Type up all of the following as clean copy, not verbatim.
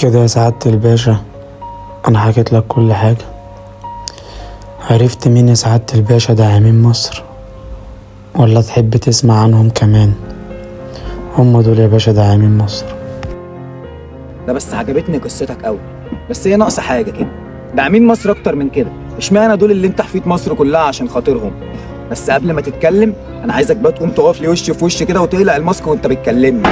كده يا سعادة الباشا، أنا حكيت لك كل حاجة. عرفت مين يا سعادة الباشا داعمين مصر، ولا تحب تسمع عنهم كمان؟ هم دول يا باشا داعمين مصر. ده بس عجبتني قصتك قوي، بس هي ناقصه حاجه كده. داعمين مصر اكتر من كده، اشمعنى دول اللي انت حفيت مصر كلها عشان خاطرهم؟ بس قبل ما تتكلم انا عايزك بقى تقوم تقف لي وش في وش كده وتقلق الماسك وانت بتكلمني.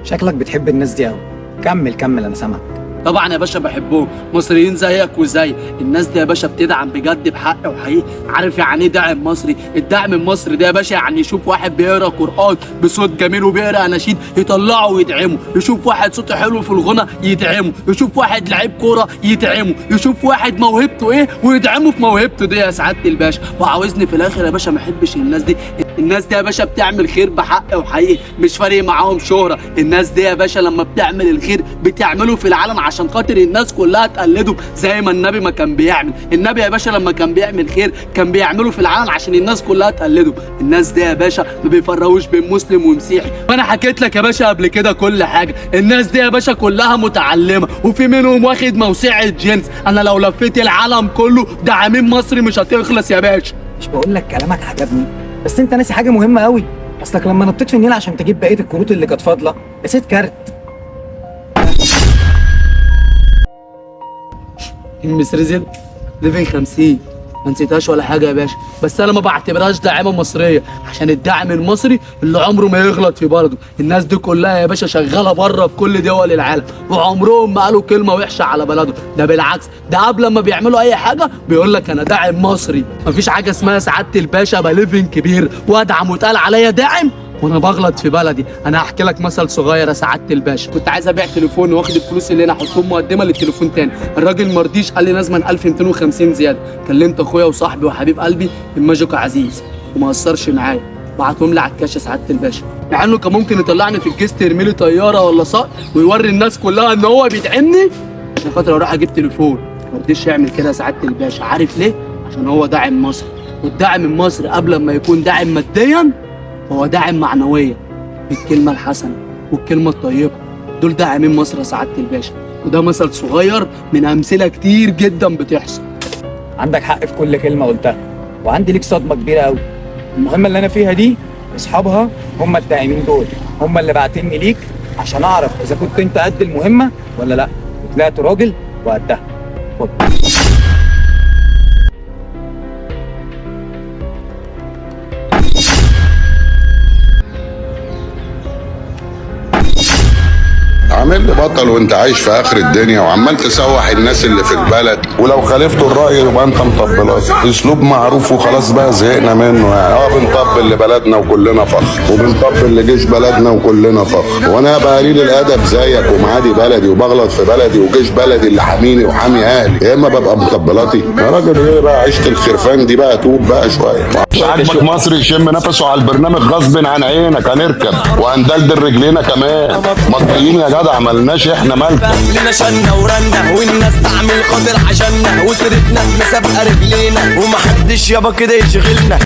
شكلك بتحب الناس دي قوي. كمل انا سامعك. طبعا يا باشا بحبهم، مصريين زيك وزي الناس دي يا باشا، بتدعم بجد بحق وحقيقي. عارف يعني ايه داعم مصري؟ الدعم المصري ده يا باشا يعني يشوف واحد بيقرا قرآن بصوت جميل وبيقرا اناشيد يطلعه ويدعمه، يشوف واحد صوته حلو في الغنى يدعمه، يشوف واحد لعيب كوره يدعمه، يشوف واحد موهبته ايه ويدعمه في موهبته دي يا سعاده الباشا. وعاوزني في الاخر يا باشا ما احبش الناس دي. الناس دي يا باشا بتعمل خير بحق وحقيقي، مش فارق معاهم شهرة. الناس دي يا باشا لما بتعمل الخير بتعمله في العلن عشان خاطر الناس كلها تقلده، زي ما النبي ما كان بيعمل. النبي يا باشا لما كان بيعمل خير كان بيعمله في العلن عشان الناس كلها تقلده. الناس دي يا باشا ما بيفرقوش بين مسلم ومسيحي، وانا حكيت لك يا باشا قبل كده كل حاجة. الناس دي يا باشا كلها متعلمة، وفي منهم واخد موسوعة جنس. انا لو لفيت العالم كله داعمين مصري مش هتخلص يا باشا. مش بقول لك كلامك عجبني، بس انت ناسي حاجه مهمه قوي. اصلك لما نطيت في النيل عشان تجيب بقيه الكروت اللي كانت فاضله نسيت كارت. المسرزل ليفين 50 ما نسيتهاش ولا حاجه يا باشا، بس انا ما بعتبرهاش داعمه مصريه عشان الدعم المصري اللي عمره ما يغلط في بلده. الناس دي كلها يا باشا شغاله بره في كل دول العالم، وعمرهم ما قالوا كلمه وحشه على بلده. ده بالعكس، ده قبل ما بيعملوا اي حاجه بيقول لك انا داعم مصري. مفيش حاجه اسمها سعاده الباشا ابقى ليفين كبير وادعم واتقال عليا داعم وانا بغلط في بلدي. انا هحكي لك مثل صغير يا سعاده الباشا. كنت عايز ابيع تليفون واخد الفلوس اللي انا احطهم مقدمه للتليفون تاني، الراجل ما رضيش، قال لي لازما 1250 زياده. كلمت اخويا وصاحبي وحبيب قلبي الماجيك عزيز وما قصرش معايا، بعتهم لي على الكاش يا سعاده الباشا، مع انه كان ممكن يطلعني في الجيست يرمي لي طياره ولا صقر ويوري الناس كلها ان هو بيدعمني عشان خاطر اروح اجيب تليفون. ما رضيش يعمل كده يا سعاده الباشا. عارف ليه؟ عشان هو داعم مصري، والداعم المصري قبل ما يكون داعم ماديا هو داعم معنويا بالكلمة الحسنة والكلمة الطيبة. دول داعمين مصر يا سعادة الباشا، وده مثل صغير من أمثلة كتير جدا بتحصل. عندك حق في كل كلمه قلتها، وعندي ليك صدمه كبيره قوي. المهمه اللي انا فيها دي اصحابها هم الداعمين دول، هم اللي باعتيني ليك عشان اعرف اذا كنت انت قد المهمه ولا لا، وطلعت راجل وقدها. خد. عامل لي بطل وانت عايش في اخر الدنيا وعمال تسوح الناس اللي في البلد، ولو خالفت الراي يبقى انت مطبلات. اسلوب معروف وخلاص بقى زهقنا منه يعني. بنطبل لبلدنا وكلنا فخر، وبنطبل لجيش بلدنا وكلنا فخر، وانا بقى قليل الادب زيك ومعادي بلدي وبغلط في بلدي وجيش بلدي اللي حاميني وحامي اهلي، يا اما ببقى مطبلاتي يا راجل. ايه بقى عيشه الخرفان دي بقى؟ توب بقى شويه. مش عاجبك مصر يشم نفسه على البرنامج غصب عن عينك، هنركب وهندلدل رجلينا كمان. مطبيين يا جدع مالناش احنا مالكم. لنا شنا ورنا والناس تعمل خاطر عشاننا، وسيرتنا مسابقه رجلينا ومحدش يابا كده يشغلنا.